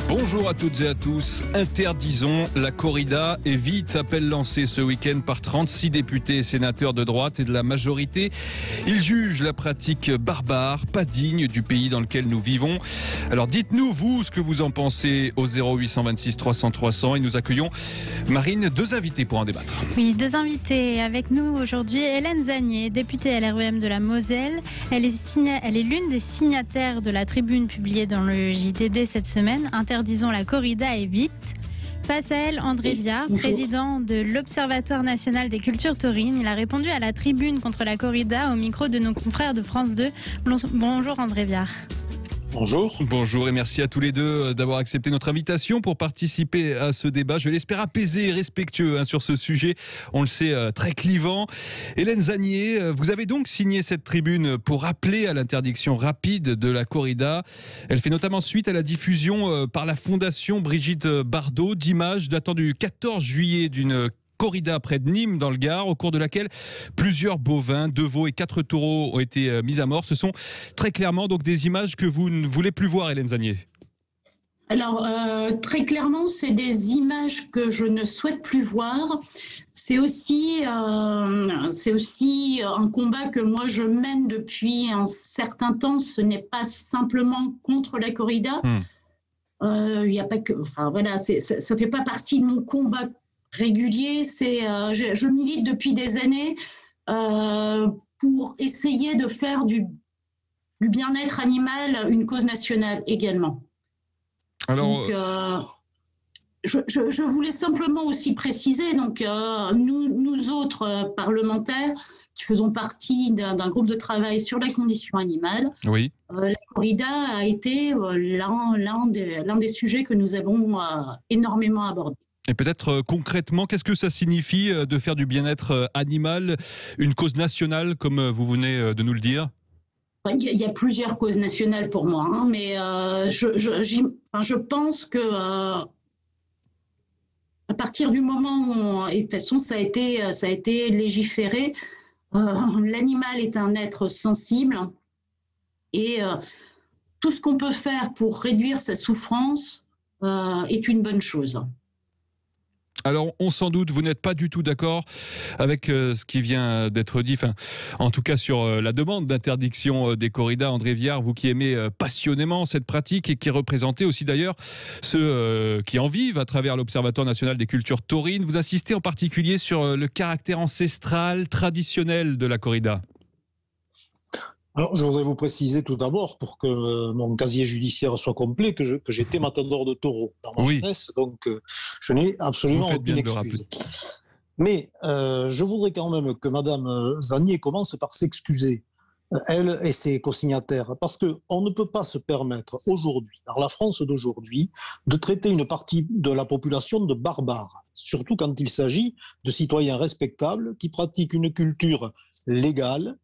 Bonjour à toutes et à tous. Interdisons la corrida et vite, appel lancé ce week-end par 36 députés et sénateurs de droite et de la majorité. Ils jugent la pratique barbare, pas digne du pays dans lequel nous vivons. Alors dites-nous, vous, ce que vous en pensez au 0826 300 300 et nous accueillons Marine, deux invités pour en débattre. Oui, deux invités avec nous aujourd'hui. Hélène Zagnier, députée LREM de la Moselle. Elle est l'une des signataires de la tribune publiée dans le JDD cette semaine. Interdisons la corrida et vite. Face à elle, André Viard, président de l'Observatoire national des cultures taurines. Il a répondu à la tribune contre la corrida au micro de nos confrères de France 2. Bonjour André Viard. Bonjour. Bonjour et merci à tous les deux d'avoir accepté notre invitation pour participer à ce débat. Je l'espère apaisé et respectueux sur ce sujet, on le sait, très clivant. Hélène Zagnier, vous avez donc signé cette tribune pour appeler à l'interdiction rapide de la corrida. Elle fait notamment suite à la diffusion par la Fondation Brigitte Bardot d'images datant du 14 juillet d'une corrida près de Nîmes dans le Gard, au cours de laquelle plusieurs bovins, 2 veaux et 4 taureaux ont été mis à mort. Ce sont très clairement donc des images que vous ne voulez plus voir, Hélène Zagnier. Alors, très clairement, c'est des images que je ne souhaite plus voir. C'est aussi un combat que moi je mène depuis un certain temps. Ce n'est pas simplement contre la corrida. Y a pas que, enfin voilà, ça fait pas partie de mon combat régulier. Je milite depuis des années pour essayer de faire du bien-être animal une cause nationale également. Alors, donc, je voulais simplement aussi préciser, donc nous autres parlementaires qui faisons partie d'un groupe de travail sur la condition animale, oui. La corrida a été l'un des sujets que nous avons énormément abordé. Et peut-être concrètement, qu'est-ce que ça signifie de faire du bien-être animal une cause nationale, comme vous venez de nous le dire ? Il y a plusieurs causes nationales pour moi, mais je pense que à partir du moment où, et de toute façon, ça a été légiféré, l'animal est un être sensible et tout ce qu'on peut faire pour réduire sa souffrance est une bonne chose. Alors, on s'en doute, vous n'êtes pas du tout d'accord avec ce qui vient d'être dit, en tout cas sur la demande d'interdiction des corridas. André Viard, vous qui aimez passionnément cette pratique et qui représentez aussi d'ailleurs ceux qui en vivent à travers l'Observatoire national des cultures taurines, vous insistez en particulier sur le caractère ancestral, traditionnel de la corrida. Alors, je voudrais vous préciser tout d'abord, pour que mon casier judiciaire soit complet, que j'étais matador de taureaux dans ma jeunesse, donc je n'ai absolument aucune excuse. Mais je voudrais quand même que Madame Zagnier commence par s'excuser, elle et ses co-signataires, parce qu'on ne peut pas se permettre aujourd'hui, dans la France d'aujourd'hui, de traiter une partie de la population de barbares, surtout quand il s'agit de citoyens respectables qui pratiquent une culture légale,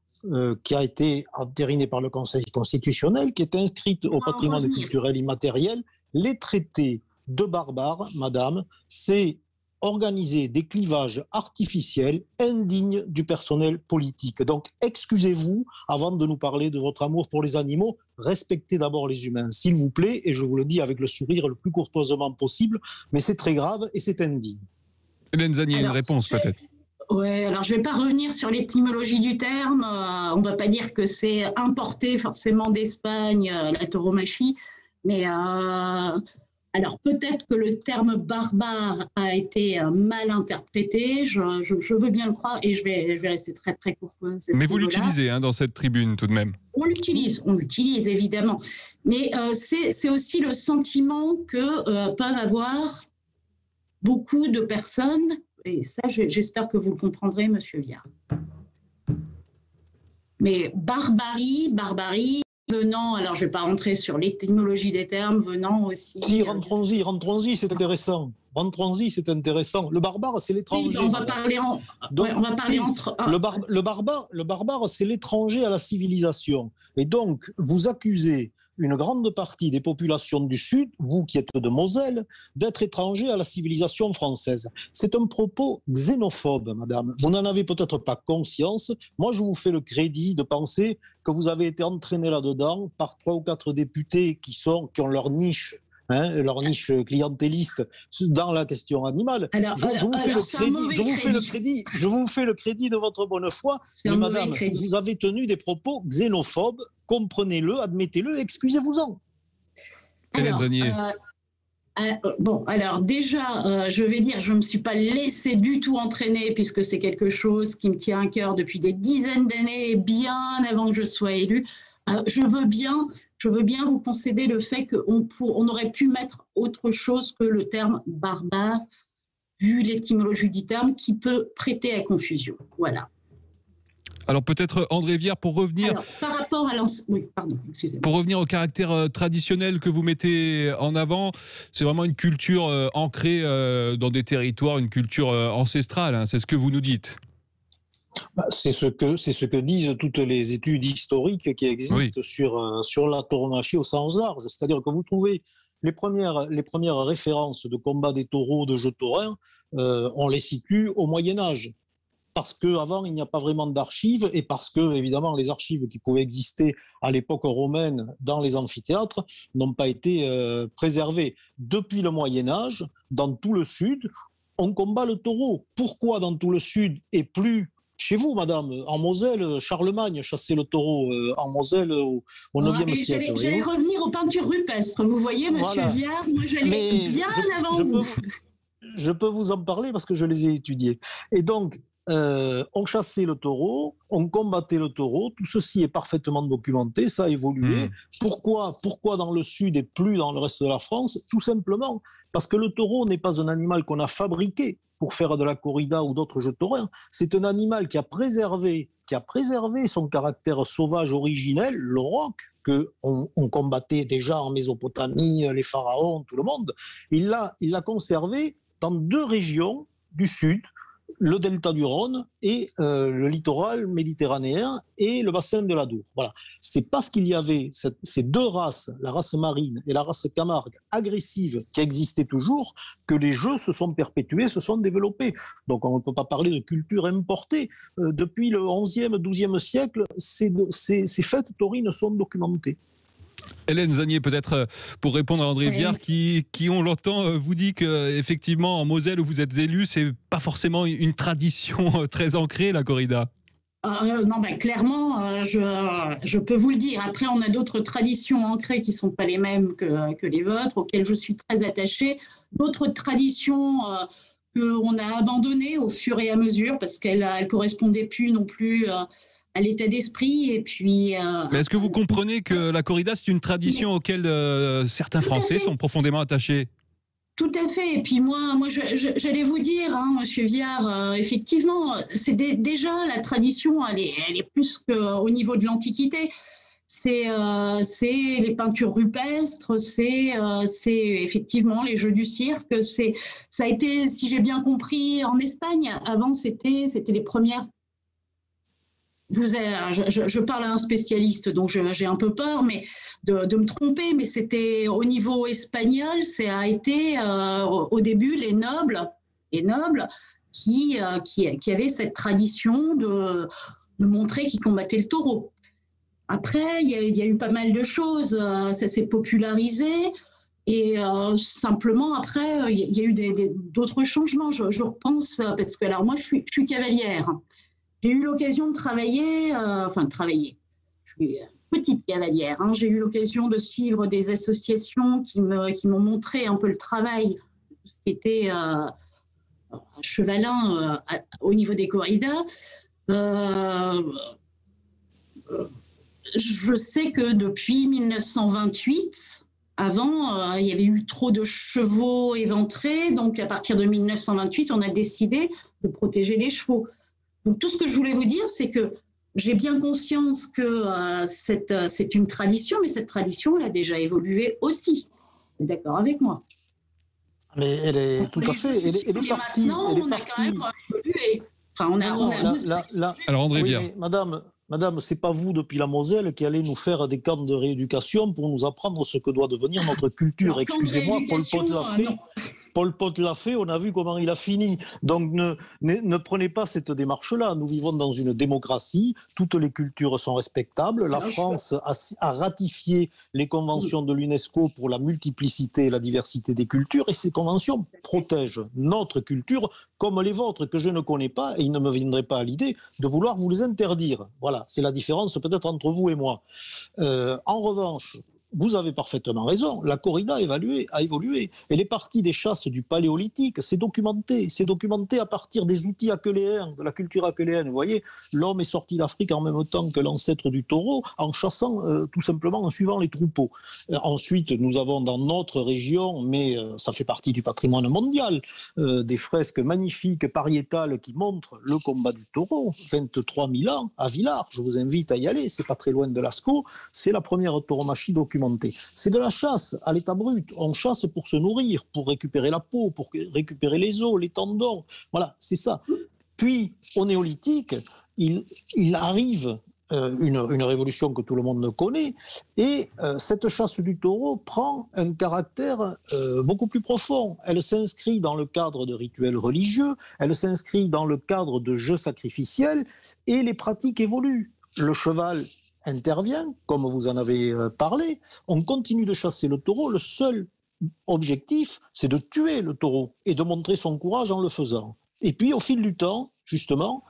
qui a été entérinée par le Conseil constitutionnel, qui est inscrite au patrimoine culturel immatériel. Les traités de barbares, madame, c'est organiser des clivages artificiels indignes du personnel politique. Donc, excusez-vous avant de nous parler de votre amour pour les animaux. Respectez d'abord les humains, s'il vous plaît, et je vous le dis avec le sourire le plus courtoisement possible, mais c'est très grave et c'est indigne. Hélène Zagnier, une réponse peut-être. Oui, alors je ne vais pas revenir sur l'étymologie du terme. On ne va pas dire que c'est importé forcément d'Espagne, la tauromachie, mais alors peut-être que le terme barbare a été mal interprété, je veux bien le croire, et je vais rester très très courtois. Mais vous l'utilisez dans cette tribune tout de même. On l'utilise évidemment, mais c'est aussi le sentiment que peuvent avoir beaucoup de personnes. Et ça, j'espère que vous le comprendrez, Monsieur Viard. Mais barbarie, venant, alors je ne vais pas rentrer sur l'étymologie des termes, venant aussi... Si, rentrons-y, c'est intéressant. Le barbare, c'est l'étranger. Oui, on va parler entre... Le barbare, c'est l'étranger à la civilisation. Et donc, vous accusez une grande partie des populations du Sud, vous qui êtes de Moselle, d'être étrangers à la civilisation française. C'est un propos xénophobe, madame. Vous n'en avez peut-être pas conscience. Moi, je vous fais le crédit de penser que vous avez été entraîné là-dedans par 3 ou 4 députés qui ont leur niche leur niche clientéliste dans la question animale. Je vous fais le crédit de votre bonne foi, mais madame, vous avez tenu des propos xénophobes, comprenez-le, admettez-le, excusez-vous-en. Alors déjà, je vais dire, je ne me suis pas laissée du tout entraîner puisque c'est quelque chose qui me tient à cœur depuis des dizaines d'années, bien avant que je sois élue. Je veux bien vous concéder le fait qu'on aurait pu mettre autre chose que le terme barbare, vu l'étymologie du terme, qui peut prêter à confusion. Voilà. Alors peut-être André Viard, pour revenir pour revenir au caractère traditionnel que vous mettez en avant, c'est vraiment une culture ancrée dans des territoires, une culture ancestrale, c'est ce que vous nous dites. C'est ce que disent toutes les études historiques qui existent sur la tauromachie au sens large. C'est-à-dire que vous trouvez les premières références de combat des taureaux, de jeux taurins, on les situe au Moyen-Âge. Parce qu'avant, il n'y a pas vraiment d'archives et parce que, évidemment, les archives qui pouvaient exister à l'époque romaine dans les amphithéâtres n'ont pas été préservées. Depuis le Moyen-Âge, dans tout le Sud, on combat le taureau. Pourquoi dans tout le Sud et plus chez vous, madame? En Moselle, Charlemagne chassait le taureau en Moselle au IXe siècle. J'allais revenir aux peintures rupestres. Vous voyez, monsieur Viard, moi j'allais bien avant vous. Je peux vous en parler parce que je les ai étudiés. Et donc, on chassait le taureau, on combattait le taureau, tout ceci est parfaitement documenté, ça a évolué. Pourquoi dans le Sud et plus dans le reste de la France? Tout simplement parce que le taureau n'est pas un animal qu'on a fabriqué pour faire de la corrida ou d'autres jeux taurins. C'est un animal qui a préservé son caractère sauvage originel, le roc, qu'on combattait déjà en Mésopotamie, les pharaons, tout le monde. Il l'a conservé dans 2 régions du Sud, le delta du Rhône et le littoral méditerranéen et le bassin de l'Adour. Voilà. C'est parce qu'il y avait ces 2 races, la race marine et la race camargue, agressives, qui existaient toujours, que les jeux se sont perpétués, se sont développés. Donc on ne peut pas parler de culture importée. Depuis le XIe, XIIe siècle, ces fêtes taurines sont documentées. Hélène Zanier, peut-être pour répondre à André Viard, qui on l'entend, vous dit qu'effectivement en Moselle où vous êtes élu, c'est pas forcément une tradition très ancrée, la corrida. Non, clairement, je peux vous le dire. Après, on a d'autres traditions ancrées qui ne sont pas les mêmes que les vôtres, auxquelles je suis très attachée. D'autres traditions qu'on a abandonnées au fur et à mesure parce qu'elles ne correspondaient plus non plus à l'état d'esprit. Et puis, mais est-ce que vous comprenez que la corrida, c'est une tradition auquel certains Français sont profondément attachés? Tout à fait. Et puis moi j'allais vous dire, monsieur Viard, effectivement, c'est déjà la tradition, elle est plus qu'au niveau de l'Antiquité. C'est les peintures rupestres, c'est effectivement les jeux du cirque. Ça a été, si j'ai bien compris, en Espagne. Avant, c'était les premières. Je parle à un spécialiste, donc j'ai un peu peur de me tromper, mais c'était au niveau espagnol, ça a été au début les nobles qui avaient cette tradition de montrer qu'ils combattaient le taureau. Après, il y a eu pas mal de choses, ça s'est popularisé. Et simplement, après, il y a eu d'autres changements. Je repense, parce que alors moi, je suis cavalière. J'ai eu l'occasion de travailler, je suis petite cavalière. J'ai eu l'occasion de suivre des associations qui m'ont montré un peu le travail, ce qui était chevalin au niveau des corridas. Je sais que depuis 1928, avant, il y avait eu trop de chevaux éventrés. Donc, à partir de 1928, on a décidé de protéger les chevaux. Donc, tout ce que je voulais vous dire, c'est que j'ai bien conscience que c'est une tradition, mais cette tradition, elle a déjà évolué aussi. Vous êtes d'accord avec moi? Mais elle est tout à fait. Elle est partie. Maintenant, on a quand même évolué. Enfin, Alors, André Viard. Madame, c'est pas vous, depuis la Moselle, qui allez nous faire des camps de rééducation pour nous apprendre ce que doit devenir notre culture. Excusez-moi, Paul Pot l'a fait. Pol Pot l'a fait, on a vu comment il a fini. Donc ne prenez pas cette démarche-là. Nous vivons dans une démocratie, toutes les cultures sont respectables. La France a ratifié les conventions de l'UNESCO pour la multiplicité et la diversité des cultures, et ces conventions protègent notre culture comme les vôtres, que je ne connais pas, et il ne me viendrait pas à l'idée de vouloir vous les interdire. Voilà, c'est la différence peut-être entre vous et moi. En revanche, vous avez parfaitement raison, la corrida a évolué. Elle est partie des chasses du Paléolithique, c'est documenté à partir des outils aqueléens, de la culture aqueléenne. Vous voyez, l'homme est sorti d'Afrique en même temps que l'ancêtre du taureau, en chassant tout simplement en suivant les troupeaux. Ensuite, nous avons dans notre région, mais ça fait partie du patrimoine mondial, des fresques magnifiques pariétales qui montrent le combat du taureau, 23 000 ans à Villars. Je vous invite à y aller, c'est pas très loin de Lascaux, c'est la première tauromachie documentée. C'est de la chasse à l'état brut. On chasse pour se nourrir, pour récupérer la peau, pour récupérer les os, les tendons. Voilà, c'est ça. Puis, au néolithique, il arrive une révolution que tout le monde connaît, et cette chasse du taureau prend un caractère beaucoup plus profond. Elle s'inscrit dans le cadre de rituels religieux, elle s'inscrit dans le cadre de jeux sacrificiels, et les pratiques évoluent. Le cheval intervient, comme vous en avez parlé, on continue de chasser le taureau, le seul objectif, c'est de tuer le taureau et de montrer son courage en le faisant. Et puis, au fil du temps, justement,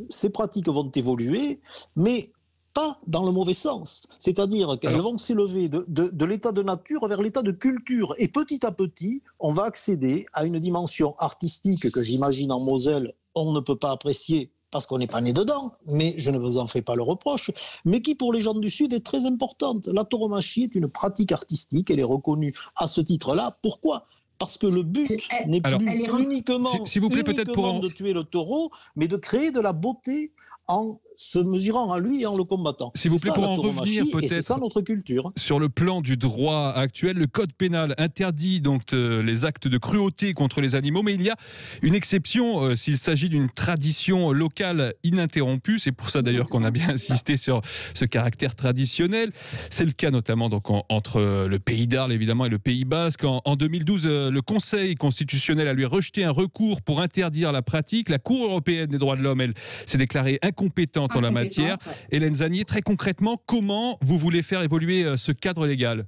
ces pratiques vont évoluer, mais pas dans le mauvais sens. C'est-à-dire qu'elles vont s'élever de l'état de nature vers l'état de culture. Et petit à petit, on va accéder à une dimension artistique que j'imagine en Moselle, on ne peut pas apprécier parce qu'on n'est pas né dedans, mais je ne vous en fais pas le reproche, mais qui pour les gens du Sud est très importante. La tauromachie est une pratique artistique, elle est reconnue à ce titre-là. Pourquoi ? Parce que le but n'est plus uniquement, de tuer le taureau, mais de créer de la beauté en se mesurant à lui et en le combattant. S'il vous plaît, pour en revenir peut-être, c'est ça notre culture. Sur le plan du droit actuel, le code pénal interdit donc les actes de cruauté contre les animaux, mais il y a une exception s'il s'agit d'une tradition locale ininterrompue. C'est pour ça d'ailleurs qu'on a bien insisté sur ce caractère traditionnel. C'est le cas notamment donc entre le Pays d'Arles évidemment et le Pays Basque. En 2012, le Conseil constitutionnel a lui rejeté un recours pour interdire la pratique. La Cour européenne des droits de l'homme, elle, s'est déclarée incompétente en la matière. Hélène Zannier, très concrètement, comment vous voulez faire évoluer ce cadre légal ?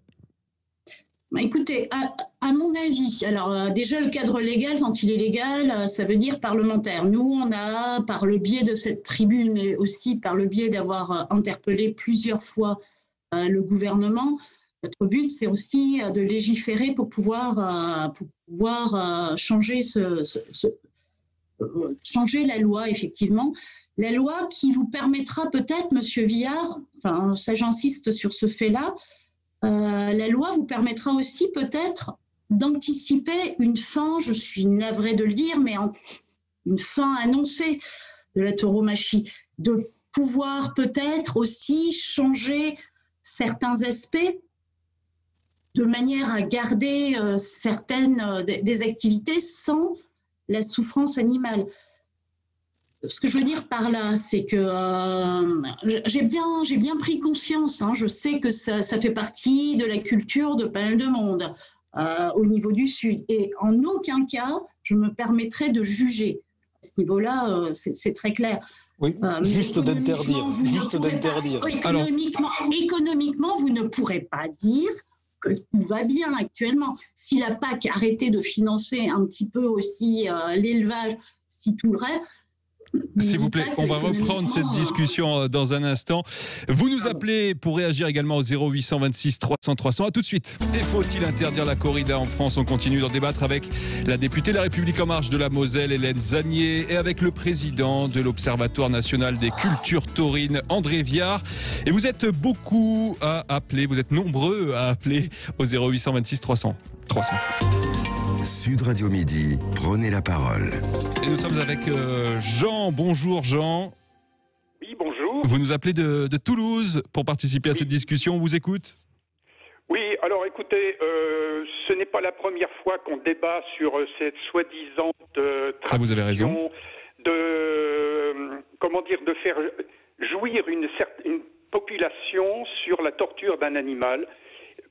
Écoutez, à mon avis, alors déjà le cadre légal, quand il est légal, ça veut dire parlementaire. Nous, on a, par le biais de cette tribune, mais aussi par le biais d'avoir interpellé plusieurs fois le gouvernement, notre but, c'est aussi de légiférer pour pouvoir changer changer la loi, effectivement. La loi qui vous permettra peut-être, Monsieur Viard, enfin, ça j'insiste sur ce fait-là, la loi vous permettra aussi peut-être d'anticiper une fin, je suis navrée de le dire, mais une fin annoncée de la tauromachie, de pouvoir peut-être aussi changer certains aspects de manière à garder certaines des activités sans la souffrance animale. Ce que je veux dire par là, c'est que j'ai bien pris conscience, je sais que ça fait partie de la culture de pas mal de monde au niveau du Sud. Et en aucun cas, je me permettrai de juger. À ce niveau-là, c'est très clair. Oui, juste d'interdire. Économiquement, vous ne pourrez pas dire que tout va bien actuellement. Si la PAC arrêtait de financer un petit peu aussi l'élevage, si tout le reste... S'il vous plaît, on va reprendre cette discussion dans un instant. Vous nous appelez pour réagir également au 0826 300 300. À tout de suite. Et faut-il interdire la corrida en France ? On continue d'en débattre avec la députée de La République En Marche de la Moselle, Hélène Zannier, et avec le président de l'Observatoire national des cultures taurines, André Viard. Et vous êtes beaucoup à appeler, vous êtes nombreux à appeler au 0826 300 300. Sud Radio Midi, prenez la parole. Et nous sommes avec Jean. Bonjour Jean. Oui, bonjour. Vous nous appelez de Toulouse pour participer à cette discussion. On vous écoute. Oui, alors écoutez, ce n'est pas la première fois qu'on débat sur cette soi-disant tradition. Ça, vous avez raison. De faire jouir une population sur la torture d'un animal,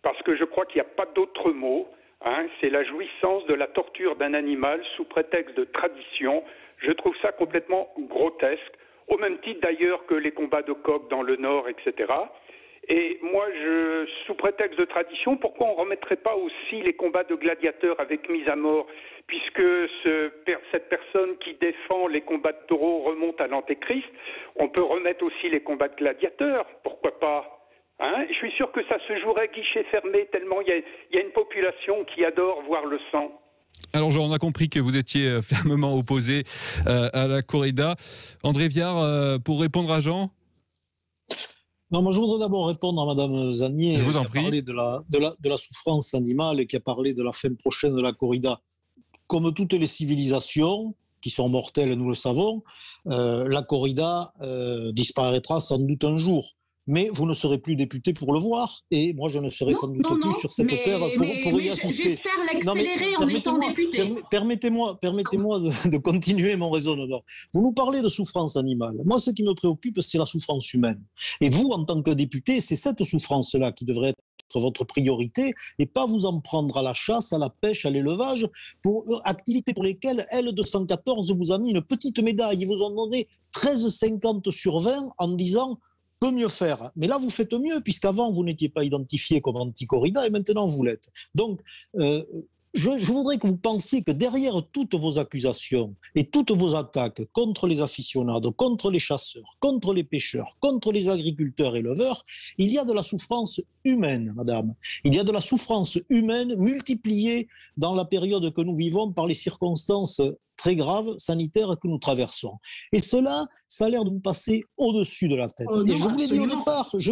parce que je crois qu'il n'y a pas d'autre mot. Hein, c'est la jouissance de la torture d'un animal sous prétexte de tradition. Je trouve ça complètement grotesque, au même titre d'ailleurs que les combats de coqs dans le Nord, etc. Et moi, sous prétexte de tradition, pourquoi on ne remettrait pas aussi les combats de gladiateurs avec mise à mort, puisque cette personne qui défend les combats de taureaux remonte à l'Antéchrist, on peut remettre aussi les combats de gladiateurs, pourquoi pas? Hein, je suis sûr que ça se jouerait guichet fermé, tellement il y a une population qui adore voir le sang. Alors, on a compris que vous étiez fermement opposé à la corrida. André Viard, pour répondre à Jean? Non, moi je voudrais d'abord répondre à Madame Zanier, qui a parlé de la souffrance animale et qui a parlé de la fin prochaine de la corrida. Comme toutes les civilisations, qui sont mortelles, nous le savons, la corrida disparaîtra sans doute un jour. Mais vous ne serez plus député pour le voir, et moi je ne serai sans doute plus sur cette terre pour y assister. J'espère l'accélérer en étant député. Permettez-moi de continuer mon raisonnement. Vous nous parlez de souffrance animale. Moi, ce qui me préoccupe, c'est la souffrance humaine. Et vous, en tant que député, c'est cette souffrance-là qui devrait être votre priorité, et pas vous en prendre à la chasse, à la pêche, à l'élevage, pour activités pour lesquelles L214 vous a mis une petite médaille. Ils vous ont donné 13,50 sur 20 en disant peut mieux faire. Mais là, vous faites mieux, puisqu'avant, vous n'étiez pas identifié comme anti-corrida et maintenant, vous l'êtes. Donc, je voudrais que vous pensiez que derrière toutes vos accusations et toutes vos attaques contre les aficionados, contre les chasseurs, contre les pêcheurs, contre les agriculteurs éleveurs, il y a de la souffrance humaine, madame. Il y a de la souffrance humaine multipliée dans la période que nous vivons par les circonstances très graves sanitaires que nous traversons. Et cela, ça a l'air de vous passer au-dessus de la tête. Oh non, et je vous l'ai dit au départ, je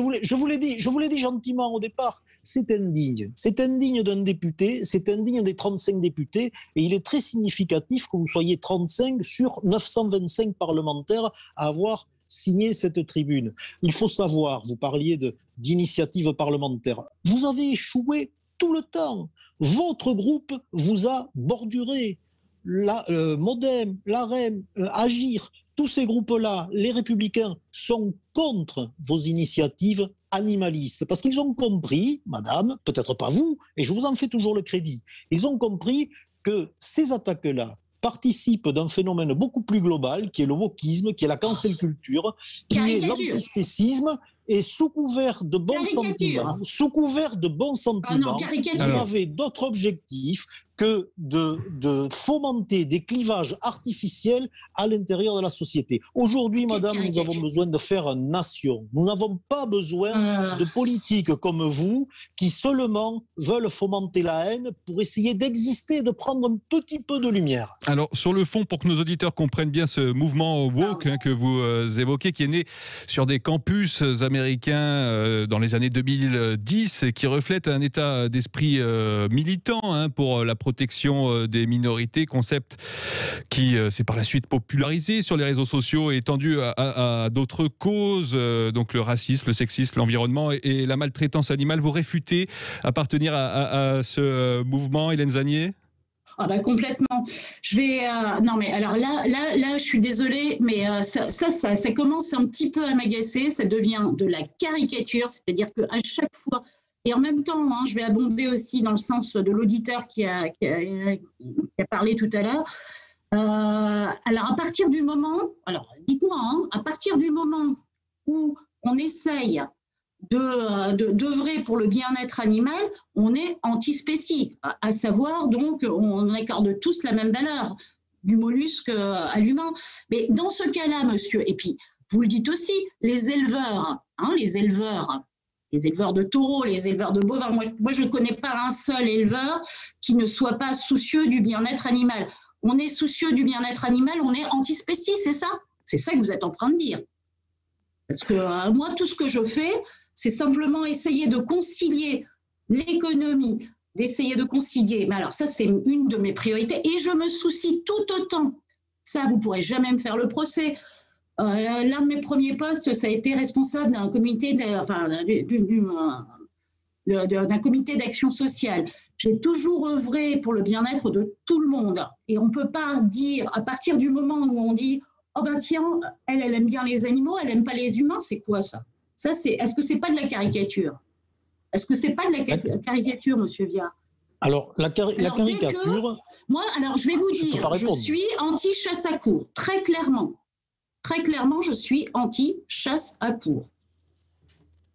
vous l'ai dit gentiment au départ, c'est indigne. C'est indigne d'un député, c'est indigne des 35 députés, et il est très significatif que vous soyez 35 sur 925 parlementaires à avoir signé cette tribune. Il faut savoir, vous parliez d'initiative parlementaire, vous avez échoué tout le temps. Votre groupe vous a borduré. Modem, l'AREM, Agir, tous ces groupes-là, les Républicains, sont contre vos initiatives animalistes. Parce qu'ils ont compris, madame, peut-être pas vous, et je vous en fais toujours le crédit, ils ont compris que ces attaques-là participent d'un phénomène beaucoup plus global, qui est le wokisme, qui est la cancel culture, qui est l'antispécisme, et sous couvert de bons sentiments, vous avez d'autres objectifs que de fomenter des clivages artificiels à l'intérieur de la société. Aujourd'hui, madame, nous avons besoin de faire nation. Nous n'avons pas besoin de politiques comme vous qui seulement veulent fomenter la haine pour essayer d'exister, de prendre un petit peu de lumière. Alors, sur le fond, pour que nos auditeurs comprennent bien ce mouvement woke que vous évoquez, qui est né sur des campus américains dans les années 2010, qui reflète un état d'esprit militant pour la protection des minorités, concept qui s'est par la suite popularisé sur les réseaux sociaux et étendu à d'autres causes, donc le racisme, le sexisme, l'environnement et la maltraitance animale. Vous réfutez appartenir à ce mouvement, Hélène Zanier ? Ah bah complètement. Non mais alors là, je suis désolée, mais ça commence un petit peu à m'agacer. Ça devient de la caricature, c'est-à-dire qu'à chaque fois, et en même temps, je vais abonder aussi dans le sens de l'auditeur qui a parlé tout à l'heure. Alors à partir du moment, dites-moi, à partir du moment où on essaye d'œuvrer pour le bien-être animal, on est antispécie, à savoir donc on accorde tous la même valeur du mollusque à l'humain. Mais dans ce cas-là, monsieur, et puis vous le dites aussi, les éleveurs de taureaux, les éleveurs de bovins, moi je ne connais pas un seul éleveur qui ne soit pas soucieux du bien-être animal. On est soucieux du bien-être animal, on est antispécie, c'est ça? C'est ça que vous êtes en train de dire. Parce que moi, tout ce que je fais, c'est simplement essayer de concilier l'économie, d'essayer de concilier. Mais alors ça, c'est une de mes priorités. Et je me soucie tout autant. Ça, vous ne pourrez jamais me faire le procès. L'un de mes premiers postes, ça a été responsable d'un comité, d'un comité d'action sociale. J'ai toujours œuvré pour le bien-être de tout le monde. Et on ne peut pas dire, à partir du moment où on dit « Oh ben tiens, elle aime bien les animaux, elle n'aime pas les humains », c'est quoi ça? Est-ce que c'est pas de la caricature? Est-ce que c'est pas de la caricature, monsieur Viard? Alors, la caricature... Moi, alors, je vais vous dire, je suis anti-chasse à courre, très clairement. Très clairement, je suis anti-chasse à courre.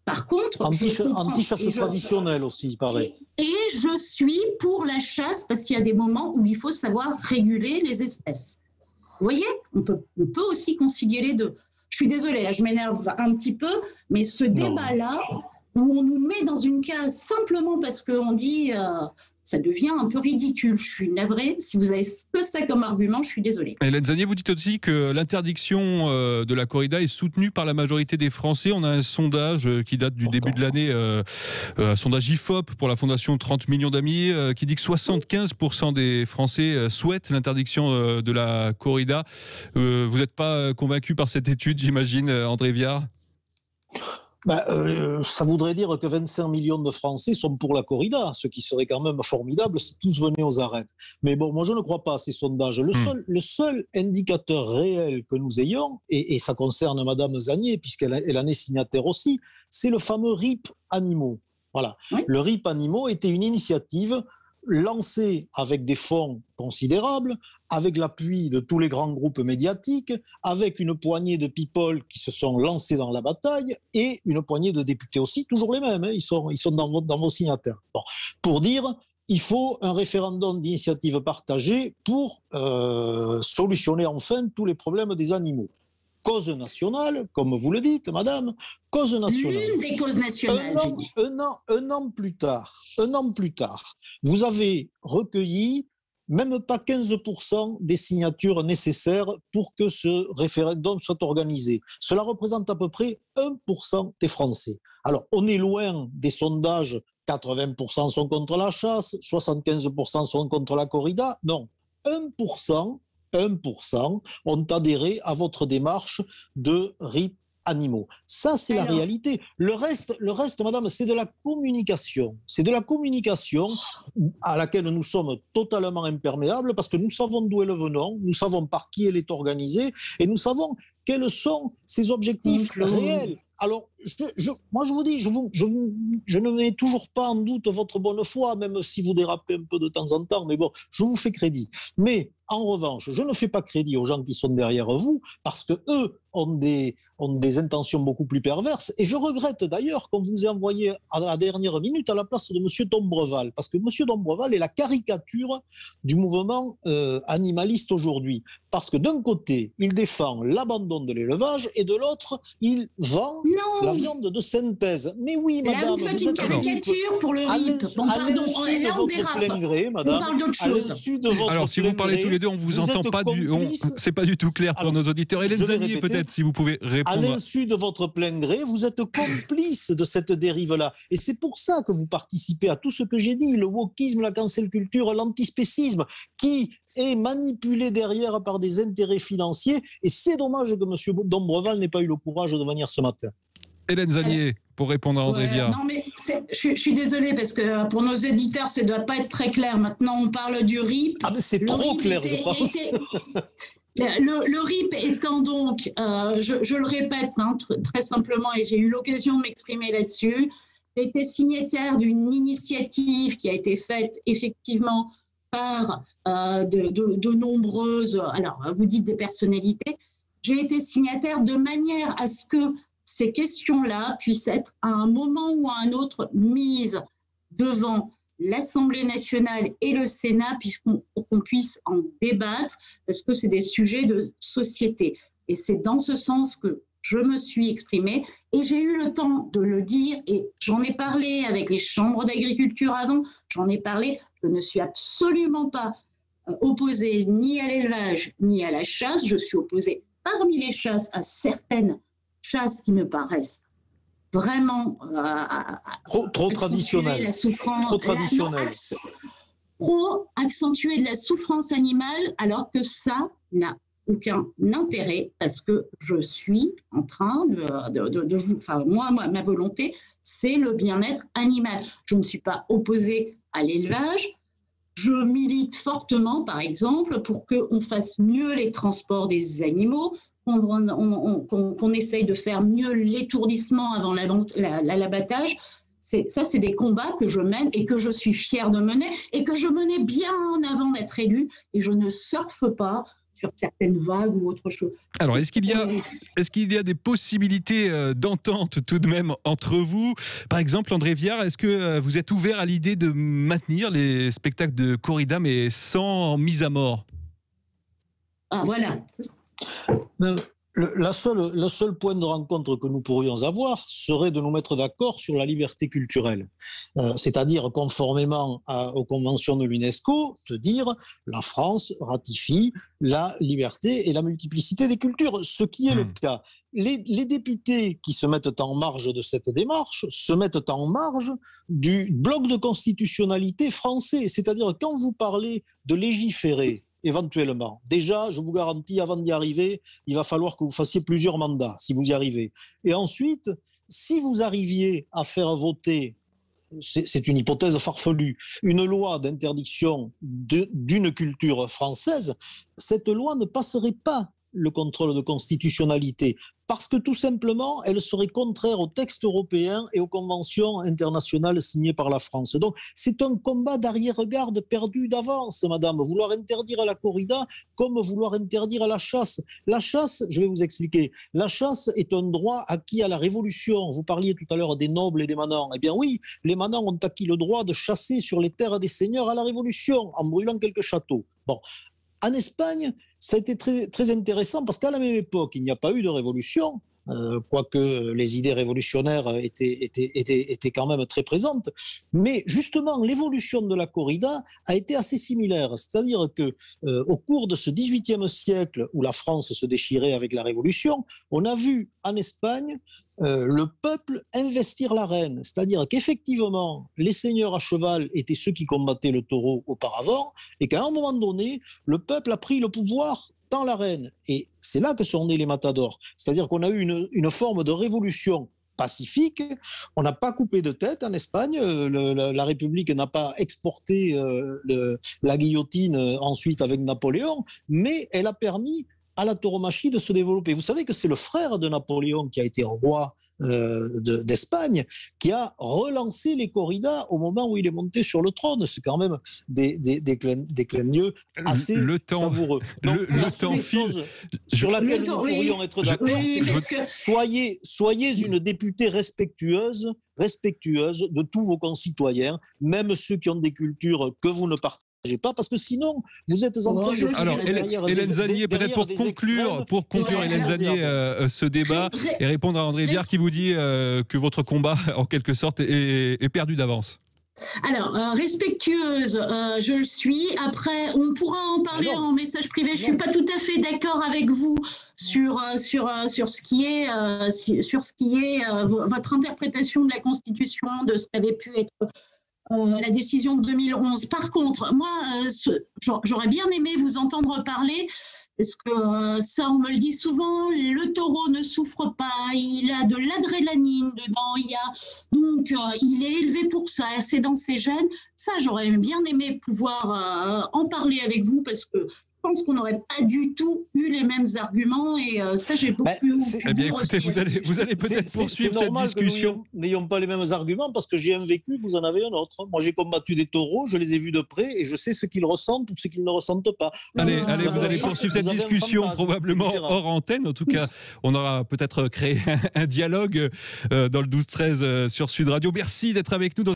Par contre, anti-chasse traditionnelle aussi, il paraît. Et je suis pour la chasse parce qu'il y a des moments où il faut savoir réguler les espèces. Vous voyez, on peut aussi concilier les deux. Je suis désolée, là, je m'énerve un petit peu, mais ce débat-là, où on nous met dans une case simplement parce qu'on dit ça devient un peu ridicule. Je suis navrée. Si vous avez que ça comme argument, je suis désolée. Hélène Zannier, vous dites aussi que l'interdiction de la corrida est soutenue par la majorité des Français. On a un sondage qui date du début de l'année, un sondage IFOP pour la Fondation 30 millions d'amis, qui dit que 75% des Français souhaitent l'interdiction de la corrida. Vous n'êtes pas convaincu par cette étude, j'imagine, André Viard ? Ça voudrait dire que 25 millions de Français sont pour la corrida, ce qui serait quand même formidable si tous venaient aux arènes. Mais bon, moi je ne crois pas à ces sondages. Le seul indicateur réel que nous ayons, et ça concerne Madame Zannier, puisqu'elle en est signataire aussi, c'est le fameux RIP Animaux. Voilà. Oui. Le RIP Animaux était une initiative lancée avec des fonds considérables, avec l'appui de tous les grands groupes médiatiques, avec une poignée de people qui se sont lancés dans la bataille et une poignée de députés aussi, toujours les mêmes, hein, ils sont dans vos signataires. Bon, pour dire, il faut un référendum d'initiative partagée pour solutionner enfin tous les problèmes des animaux. Cause nationale, comme vous le dites, madame, cause nationale. L'une des causes nationales. Un an plus tard, vous avez recueilli même pas 15% des signatures nécessaires pour que ce référendum soit organisé. Cela représente à peu près 1% des Français. Alors, on est loin des sondages, 80% sont contre la chasse, 75% sont contre la corrida. Non, 1% ont adhéré à votre démarche de RIP Animaux. Ça, c'est la réalité. Le reste, madame, c'est de la communication. C'est de la communication à laquelle nous sommes totalement imperméables parce que nous savons d'où elle venons, nous savons par qui elle est organisée et nous savons quels sont ses objectifs réels. Alors, moi, je vous dis, je ne mets toujours pas en doute votre bonne foi, même si vous dérapez un peu de temps en temps, mais bon, je vous fais crédit. Mais en revanche, je ne fais pas crédit aux gens qui sont derrière vous, parce qu'eux ont des intentions beaucoup plus perverses. Et je regrette d'ailleurs qu'on vous ait envoyé à la dernière minute à la place de M. Dombreval, parce que M. Dombreval est la caricature du mouvement animaliste aujourd'hui. Parce que d'un côté, il défend l'abandon de l'élevage, et de l'autre, il vend la viande de synthèse. Mais oui, madame... Là, vous faites une caricature pour le RIP. Bon, pardon, là, on dérape. On parle d'autre chose. Alors, si vous parlez tous les deux, on vous entend pas c'est pas du tout clair pour nos auditeurs. Hélène Zannier, peut-être, si vous pouvez répondre. À l'insu de votre plein gré, vous êtes complice de cette dérive-là. Et c'est pour ça que vous participez à tout ce que j'ai dit, le wokisme, la cancel culture, l'antispécisme, qui est manipulé derrière par des intérêts financiers. Et c'est dommage que M. Dombreval n'ait pas eu le courage de venir ce matin. Hélène Zannier, pour répondre à André Viard. Non, mais je suis désolée parce que pour nos éditeurs, ça ne doit pas être très clair. Maintenant, on parle du RIP. Ah, mais c'est trop clair, je pense. Le RIP étant donc, je le répète très simplement, et j'ai eu l'occasion de m'exprimer là-dessus, j'ai été signataire d'une initiative qui a été faite effectivement par de nombreuses, alors vous dites des personnalités, j'ai été signataire de manière à ce que ces questions-là puissent être à un moment ou à un autre mises devant l'Assemblée nationale et le Sénat pour qu'on puisse en débattre parce que c'est des sujets de société. Et c'est dans ce sens que je me suis exprimée et j'ai eu le temps de le dire et j'en ai parlé avec les chambres d'agriculture avant, j'en ai parlé, je ne suis absolument pas opposée ni à l'élevage ni à la chasse, je suis opposée parmi les chasses à certaines chasses qui me paraissent vraiment trop traditionnelles. La souffrance, trop traditionnelles. Trop accentuer de la souffrance animale alors que ça n'a aucun intérêt parce que je suis en train de vous... Enfin, moi, ma volonté, c'est le bien-être animal. Je ne suis pas opposée à l'élevage. Je milite fortement, par exemple, pour qu'on fasse mieux les transports des animaux, qu'on essaye de faire mieux l'étourdissement avant l'abattage. Ça, c'est des combats que je mène et que je suis fière de mener et que je menais bien avant d'être élue. Et je ne surfe pas sur certaines vagues ou autre chose. Alors, est-ce qu'il y a des possibilités d'entente tout de même entre vous? Par exemple, André Viard, est-ce que vous êtes ouvert à l'idée de maintenir les spectacles de corrida, mais sans mise à mort? Ah, voilà. Le seul point de rencontre que nous pourrions avoir serait de nous mettre d'accord sur la liberté culturelle. C'est-à-dire, conformément aux conventions de l'UNESCO, de dire la France ratifie la liberté et la multiplicité des cultures, ce qui est le cas. Les députés qui se mettent en marge de cette démarche se mettent en marge du bloc de constitutionnalité français. C'est-à-dire, quand vous parlez de légiférer, éventuellement. Déjà, je vous garantis, avant d'y arriver, il va falloir que vous fassiez plusieurs mandats, si vous y arrivez. Et ensuite, si vous arriviez à faire voter, c'est une hypothèse farfelue, une loi d'interdiction d'une culture française, cette loi ne passerait pas le contrôle de constitutionnalité, parce que tout simplement, elle serait contraire aux textes européens et aux conventions internationales signées par la France. Donc, c'est un combat d'arrière-garde perdu d'avance, madame. Vouloir interdire la corrida comme vouloir interdire la chasse. La chasse, je vais vous expliquer, la chasse est un droit acquis à la Révolution. Vous parliez tout à l'heure des nobles et des manants. Eh bien oui, les manants ont acquis le droit de chasser sur les terres des seigneurs à la Révolution, en brûlant quelques châteaux. Bon. En Espagne, ça a été très, très intéressant parce qu'à la même époque, il n'y a pas eu de révolution, quoique les idées révolutionnaires étaient quand même très présentes. Mais justement, l'évolution de la corrida a été assez similaire. C'est-à-dire qu'au cours de ce XVIIIe siècle où la France se déchirait avec la Révolution, on a vu en Espagne le peuple investir l'arène. C'est-à-dire qu'effectivement, les seigneurs à cheval étaient ceux qui combattaient le taureau auparavant et qu'à un moment donné, le peuple a pris le pouvoir dans l'arène. Et c'est là que sont nés les matadors. C'est-à-dire qu'on a eu une forme de révolution pacifique. On n'a pas coupé de tête en Espagne. La République n'a pas exporté la guillotine ensuite avec Napoléon, mais elle a permis à la tauromachie de se développer. Vous savez que c'est le frère de Napoléon qui a été roi d'Espagne, qui a relancé les corridas au moment où il est monté sur le trône. C'est quand même des clins d'yeux assez savoureux. Donc, le temps file. Sur laquelle nous pourrions être d'accord, soyez une députée respectueuse de tous vos concitoyens, même ceux qui ont des cultures que vous ne partagez pas, parce que sinon vous êtes en train de... Alors, Hélène Zanier, peut-être pour conclure Hélène Zanier, ce débat et répondre à André Viard qui vous dit que votre combat, en quelque sorte, est perdu d'avance. Alors, respectueuse, je le suis. Après, on pourra en parler en message privé. Je ne suis pas tout à fait d'accord avec vous sur ce qui est votre interprétation de la Constitution, de ce qu'avait pu être la décision de 2011. Par contre, moi, j'aurais bien aimé vous entendre parler, parce que ça, on me le dit souvent, le taureau ne souffre pas, il a de l'adrénaline dedans, donc il est élevé pour ça, c'est dans ses gènes. Ça, j'aurais bien aimé pouvoir en parler avec vous, parce que je pense qu'on n'aurait pas du tout eu les mêmes arguments, et ça, j'ai beaucoup... Eh bien, écoutez, vous allez peut-être poursuivre cette discussion. Nous n'ayons pas les mêmes arguments, parce que j'ai un vécu, vous en avez un autre. Moi, j'ai combattu des taureaux, je les ai vus de près, et je sais ce qu'ils ressentent ou ce qu'ils ne ressentent pas. Allez, vous allez poursuivre cette discussion, probablement hors antenne. En tout cas, on aura peut-être créé un dialogue dans le 12-13 sur Sud Radio. Merci d'être avec nous.